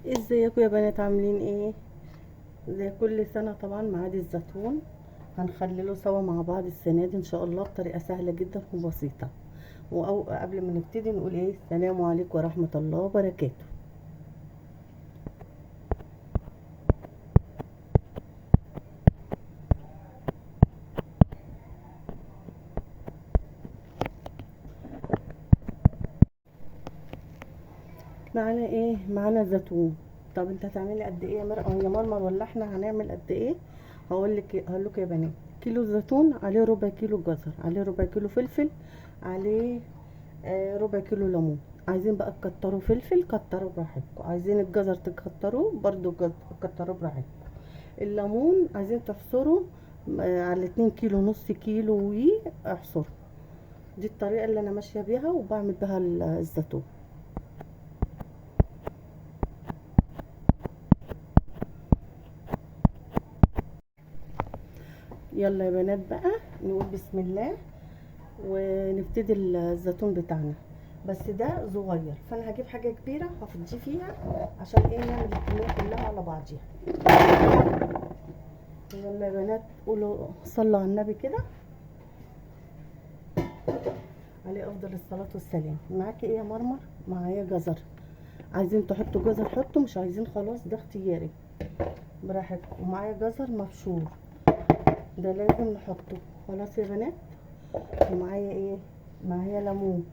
ازيكم يا بنات، عاملين ايه؟ زي كل سنة طبعا معاد الزيتون هنخلله سوا مع بعض السنة دي ان شاء الله بطريقة سهلة جدا وبسيطة. قبل ما نبتدي نقول ايه، السلام عليكم ورحمة الله وبركاته. معانا ايه؟ معانا زيتون. طب انت هتعملي قد ايه يا مرمر، ولا احنا هنعمل قد ايه؟ هقول لك يا بنات، كيلو زيتون عليه ربع كيلو جزر، عليه ربع كيلو فلفل، عليه ربع كيلو ليمون. عايزين بقى تكتروا فلفل كتروا براحتكم، عايزين الجزر تكتروه برضو كتروا براحتكم. الليمون عايزين تحصروا على 2 كيلو، نص كيلو واحصروا. دي الطريقة اللي انا ماشية بيها وبعمل بها الزيتون. يلا يا بنات بقى نقول بسم الله ونبتدي الزيتون بتاعنا. بس ده صغير فانا هجيب حاجة كبيرة هفضيه فيها عشان ايه، نعمل الكمية كلها على بعضيها. يلا يا بنات قولوا صلوا على النبي كده، عليه افضل الصلاة والسلام. معاكي ايه يا مرمر؟ معايا جزر. عايزين تحطوا جزر حطوا، مش عايزين خلاص ده اختياري براحتكم. ومعايا جزر مبشور ده لازم نحطه. خلاص يا بنات. ومعايا ايه؟ معايا ليمون.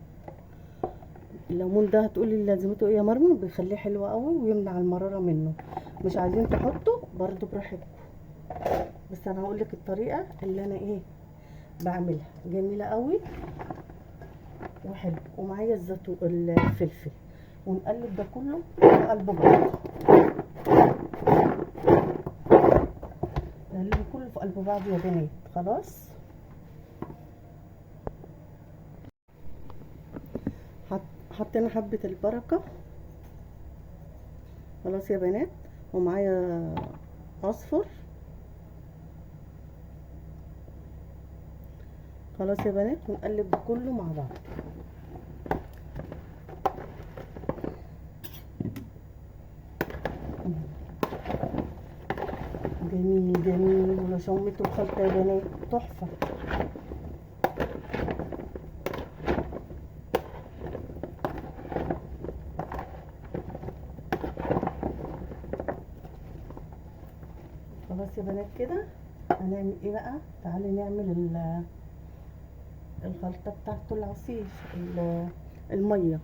الليمون ده هتقولي لازمته ايه يا مرمر؟ بيخليه حلو قوي ويمنع المرارة منه. مش عايزين تحطوا برضو براحتكم، بس انا هقول لك الطريقة اللي انا ايه بعملها جميلة قوي وحلو. ومعايا الزيتون الفلفل، ونقلب ده كله في قلب بعض. نقلبه كله في قلب بعض يا بنات. خلاص حطينا حبة البركة. خلاص يا بنات. ومعايا اصفر. خلاص يا بنات، ونقلب ده كله مع بعض. جميل جميل، ولا شميتوا الخلطة يا بنات؟ تحفة. خلاص يا بنات كده هنعمل ايه بقى؟ تعالي نعمل الخلطة بتاعته العصير المية.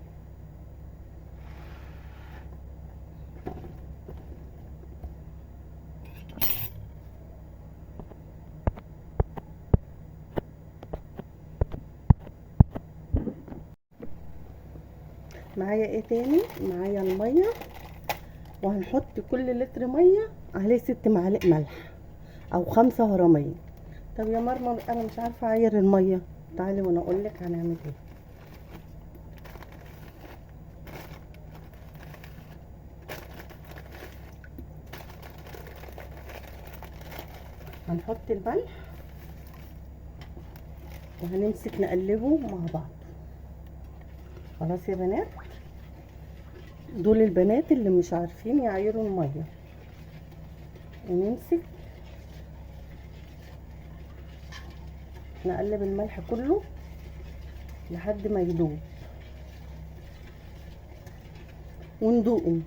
معايا ايه تاني؟ معايا المية، وهنحط كل لتر مية عليه 6 معالق ملح او 5 هرمية. طب يا مرمى انا مش عارفة اعير المية، تعالي وانا اقولك هنعمل ايه. هنحط الملح وهنمسك نقلبه مع بعض. خلاص يا بنات، دول البنات اللي مش عارفين يعيروا المية. ونمسك نقلب الملح كله لحد ما يدوب وندوقه.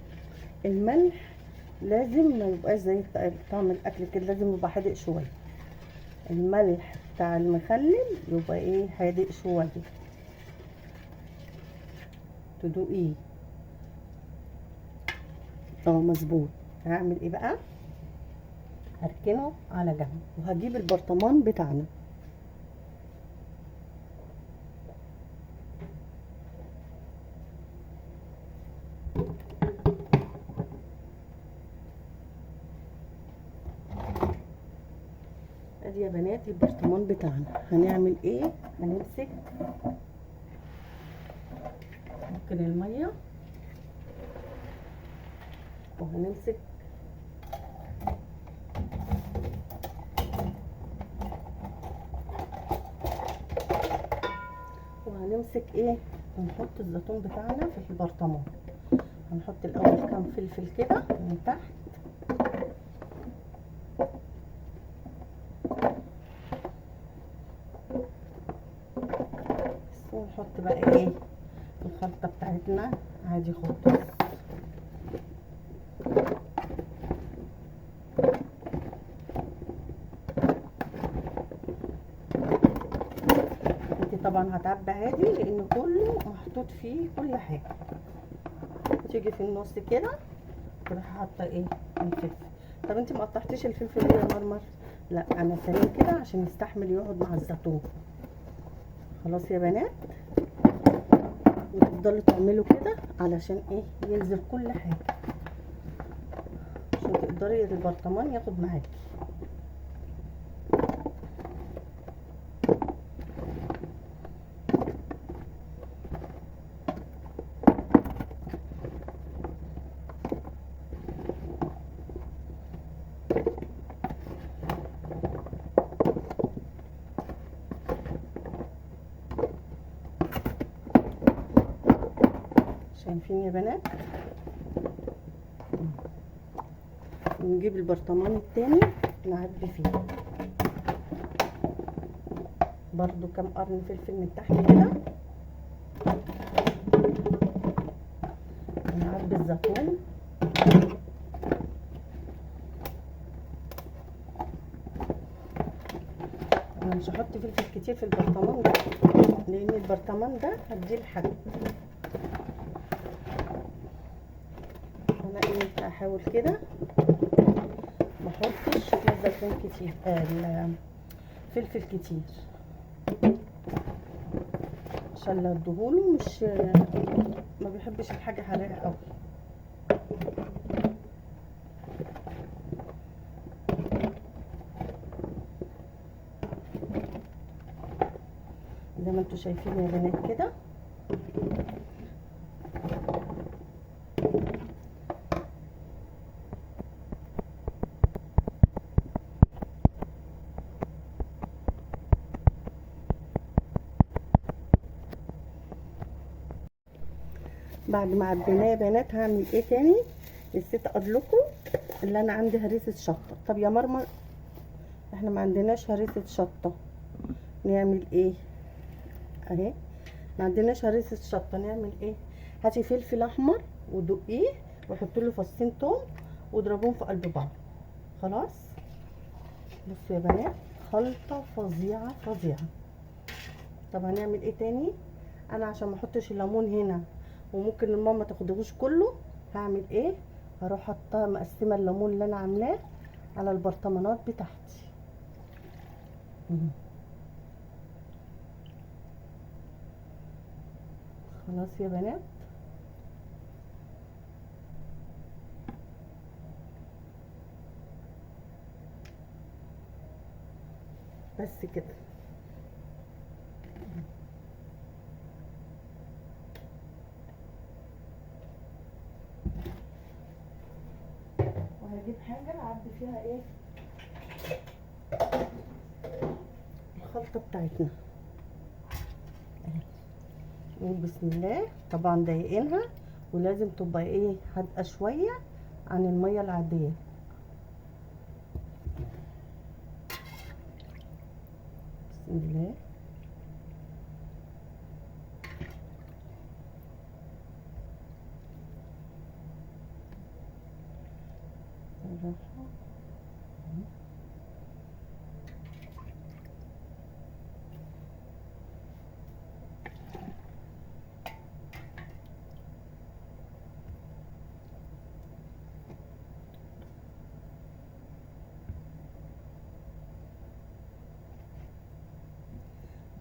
الملح لازم ما يبقاش زي طعم الاكل كده، لازم يبقى حادق شويه. الملح بتاع المخلل يبقى ايه، حادق شويه تدوقيه. مظبوط. هعمل ايه بقى؟ هركنه على جنب وهجيب البرطمان بتاعنا. ادي يا بنات البرطمان بتاعنا. هنعمل ايه؟ هنمسك ممكن الميه، وهنمسك ايه، هنحط الزيتون بتاعنا في البرطمان. هنحط الاول كام فلفل كده من تحت. ونحط بقى ايه الخلطه بتاعتنا عادي خالص. انت طبعا هتعبي عادي لان كله محطوط فيه كل حاجه. تيجي في النص كده تروح حاطه ايه الفلفل. طب انت ما قطعتيش الفلفل ليه يا مرمر؟ لا انا سليم كده عشان يستحمل يقعد مع الزيتون. خلاص يا بنات، وتفضلوا تعملوا كده علشان ايه ينزل كل حاجه، عشان تقدري البرطمان ياخد معاكي. شايفين يا بنات؟ ونجيب البرطمان التاني نعبي فيه برضو كام قرن فلفل من تحت كده، ونعبي الزيتون. انا مش هحط فلفل كتير في البرطمان ده لان البرطمان ده هديه لحد. انا ايه هحاول كده ما احطش الزيتون كتير، الفلفل كتير، عشان لو ادهوله مش ما بيحبش الحاجه حراقه قوي. زي ما انتوا شايفين يا بنات كده. بعد ما عبيناه يا بنات هعمل ايه تاني؟ نسيت اقول لكم اللي انا عندي هريسه شطه. طب يا مرمر احنا ما عندناش هريسه شطه، نعمل ايه؟ اهي ما عندناش هريسه شطه، نعمل ايه؟ هاتي فلفل احمر ودقيه وحطي له فصين توم واضربوهم في قلب بعض. خلاص بصوا يا بنات، خلطه فظيعه فظيعه. طب هنعمل ايه تاني؟ انا عشان ما احطش الليمون هنا وممكن الماما تاخدهوش كله، هعمل ايه؟ هروح حاطه مقسمه الليمون اللي انا عاملاه على البرطمانات بتاعتي. خلاص يا بنات، بس كده. وهجيب حاجه اعبي فيها ايه الخلطه بتاعتنا. نقول بسم الله. طبعا ضايقينها ولازم تبقى ايه هادئه شويه عن الميه العاديه. بسم الله.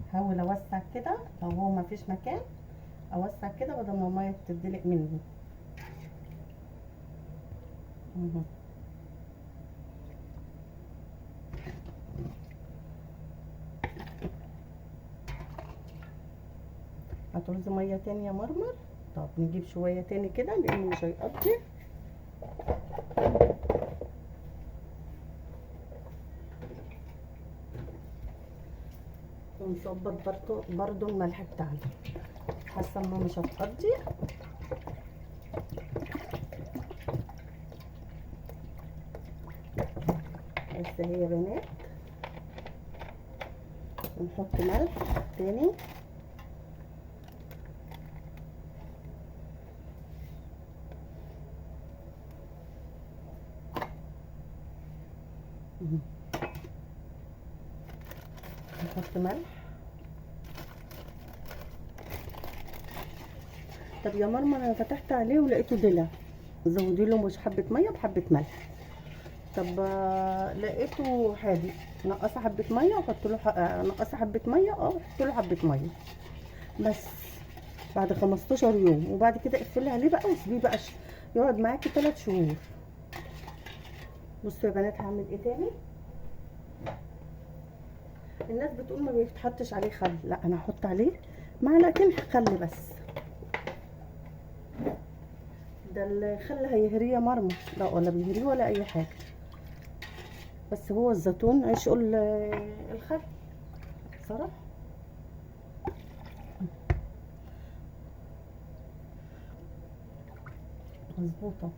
هحاول اوسع كده لو هو ما فيش مكان، اوسع كده بدل ما الميه تدلق مني. هتعوزي ميه تاني يا مرمر؟ طب نجيب شويه تاني كده لان مش هيقضي. ونظبط برضو الملح بتاعنا، حاسه انه مش هتقضي. اهي يا بنات. ونحط ملح تاني. نحط ملح. طب يا مرمى انا فتحت عليه ولقيته دلع، زودي له مش حبه ميه بحبه ملح. طب لقيته حادق، نقص حبه ميه وحط له نقص حبه ميه، حط له حبه ميه بس بعد 15 يوم. وبعد كده اقفلي عليه بقى وسيبيه بقى يقعد معاكي 3 شهور. بصوا يا بنات هعمل ايه تاني. الناس بتقول ما بيتحطش عليه خل، لا انا هحط عليه معلقتين خل بس. ده الخل هيهريه يا مرمى، لا ولا بيهريه ولا اي حاجه، بس هو الزيتون عشقه الخل صراحه. مظبوطه.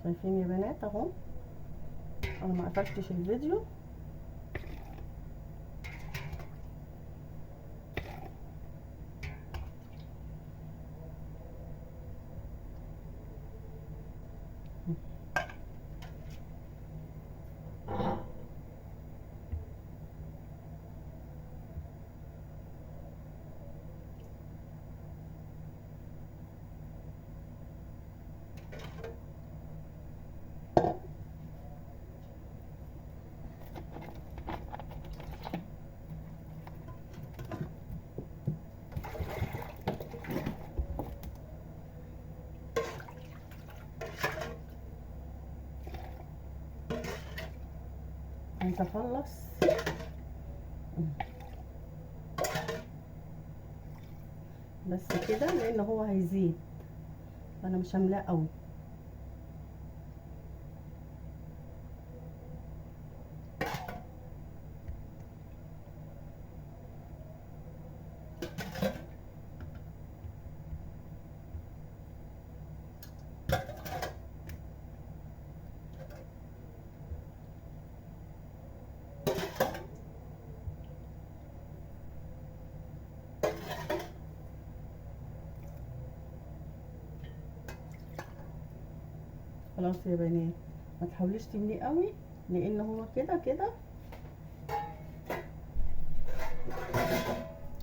شايفين يا بنات اهو، انا ما قفلتش الفيديو. عايزه اخلص بس كده لان هو هيزيد، فانا مش هملاه قوي. خلاص يا بنات، ما تحاوليش تمليه قوي لان هو كده كده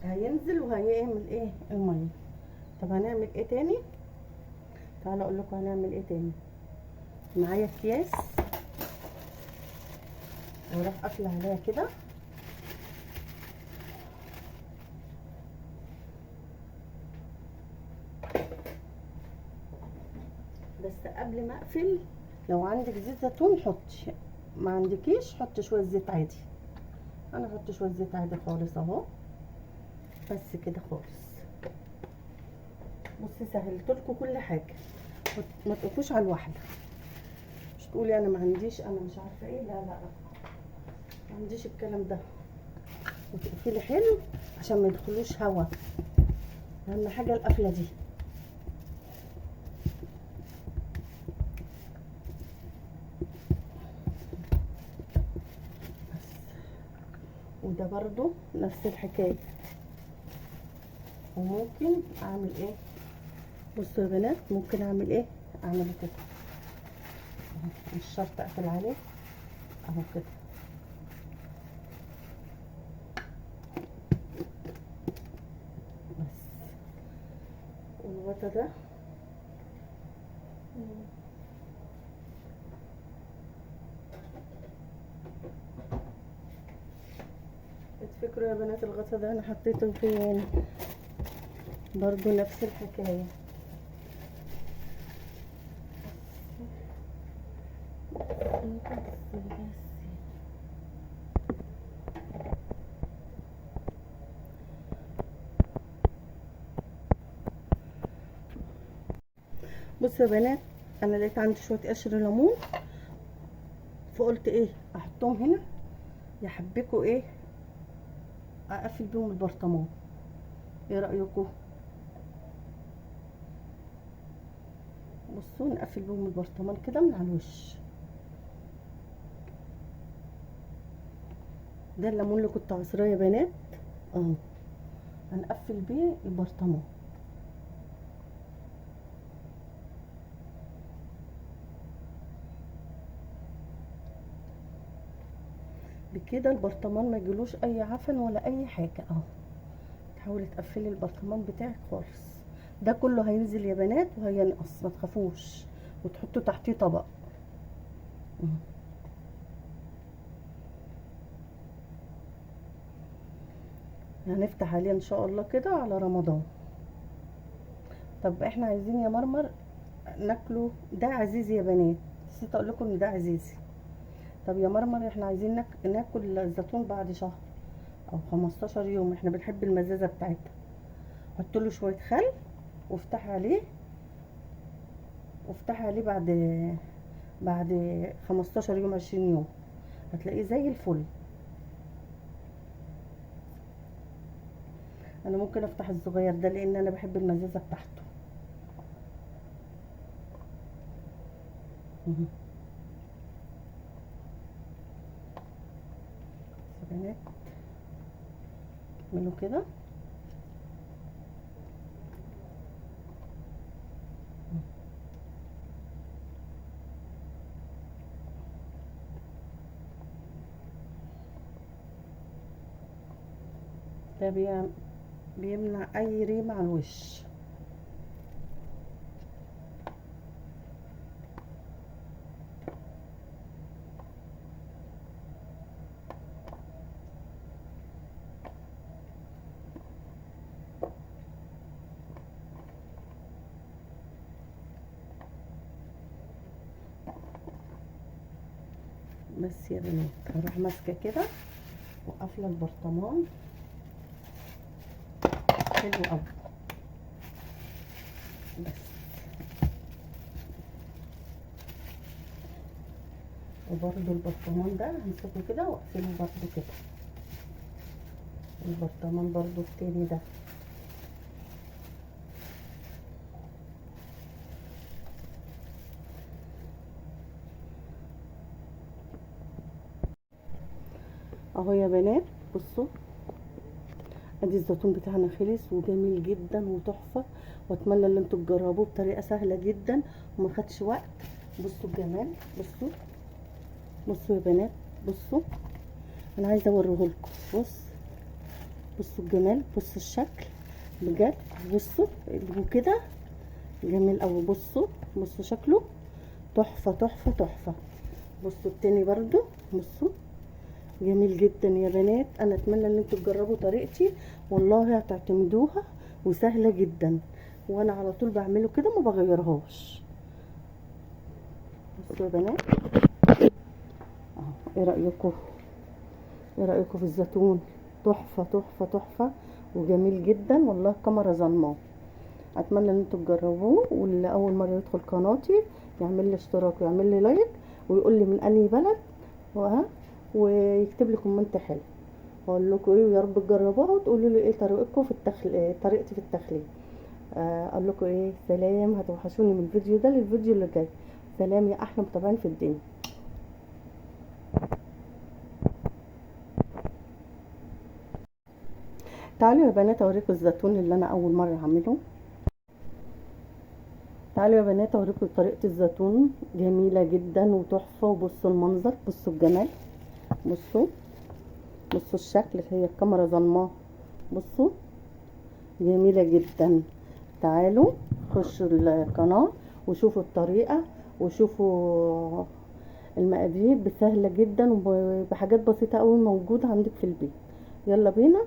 هينزل وهيعمل ايه الميه. طب هنعمل ايه تاني؟ تعالى اقول لكم هنعمل ايه تاني. معايا اكياس وراح قافله عليها كده، بس قبل ما اقفل لو عندك زيت زيتون حطي، ما عندكيش حطي شويه زيت عادي. انا هحط شويه زيت عادي خالص اهو، بس كده خالص. بصي سهلت لكم كل حاجه، ما تقفوش على الواحده. مش تقولي انا ما عنديش، انا مش عارفه ايه، لا لا لا، ما عنديش الكلام ده. وتقفلي حلو عشان ما يدخلوش هوا، اهم حاجه القفله دي. وده برضو نفس الحكايه. وممكن اعمل ايه، بصوا يا بنات ممكن اعمل ايه، اعمل كده مش شرط اقفل عليه اهو كده. بس والغطا ده تفتكروا يا بنات الغطا ده انا حطيته فين؟ برضو نفس الحكايه. بصوا يا بنات، انا لقيت عندي شويه قشر ليمون فقلت ايه احطهم هنا يحبكوا ايه، اقفل بيهم البرطمان. ايه رايكم؟ بصوا نقفل بيهم البرطمان كده من على الوش. ده الليمون اللي كنت عصراه يا بنات اهو، هنقفل بيه البرطمان. بكده البرطمان ما يجيلوش اي عفن ولا اي حاجه اهو. تحاولي تقفلي البرطمان بتاعك خالص. ده كله هينزل يا بنات وهينقص، ما تخافوش، وتحطوا تحتيه طبق. هنفتح عليه ان شاء الله كده على رمضان. طب احنا عايزين يا مرمر ناكله، ده عزيزي يا بنات، نسيت اقول لكم ان ده عزيزي. طب يا مرمر احنا عايزين ناكل الزيتون بعد شهر او 15 يوم، احنا بنحب المزازه بتاعتها. حط له شويه خل وافتح عليه، وافتح عليه بعد 15 يوم 20 يوم هتلاقيه زي الفل. انا ممكن افتح الصغير ده لان انا بحب المزازه بتاعته. بنات اعملوا كده. ده بيمنع اي ريم على الوش. بس يا بنات هروح ماسكه كده وقافله البرطمان حلو قوي. بس وبرده البرطمان ده همسكه كده واقفله برده كده. البرطمان برده التاني ده اهو يا بنات. بصوا ادي الزيتون بتاعنا خلص وجميل جدا وتحفه، واتمنى ان انتوا تجربوه بطريقه سهله جدا وما خدش وقت. بصوا الجمال، بصوا بصوا يا بنات، بصوا انا عايزه اوريه لكم. بصوا الجمال، بصوا الشكل بجد، بصوا وكده جميل قوي. بصوا شكله تحفه تحفه تحفه. بصوا التاني برضو، بصوا جميل جدا يا بنات. انا اتمنى ان انتوا تجربوا طريقتي، والله هتعتمدوها وسهله جدا، وانا على طول بعمله كده ما بغيرهاش. بصوا يا بنات اهو. ايه رايكم؟ ايه رايكم في الزيتون؟ تحفه تحفه تحفه وجميل جدا، والله الكاميرا ظلماه. اتمنى ان انتوا تجربوه، واللي اول مره يدخل قناتي يعمل لي اشتراك ويعمل لي لايك ويقول لي من انهي بلد ويكتب لي كومنت حلو. اقول لكم ايه، ويا رب تجربوها وتقولوا لي ايه طريقتكم في طريقتي في التخليل. اقول لكم ايه، سلام، هتوحشوني من الفيديو ده للفيديو اللي جاي. سلام يا احلى متابعين في الدنيا. تعالوا يا بنات اوريكم الزيتون اللي انا اول مره اعمله. تعالوا يا بنات اوريكم طريقه الزيتون، جميله جدا وتحفه. وبصوا المنظر، بصوا الجمال، بصوا الشكل، هي الكاميرا ظلماه. بصوا جميله جدا. تعالوا خشوا القناه وشوفوا الطريقه وشوفوا المقادير، بسهله جدا وبحاجات بسيطه قوي موجوده عندك في البيت. يلا بينا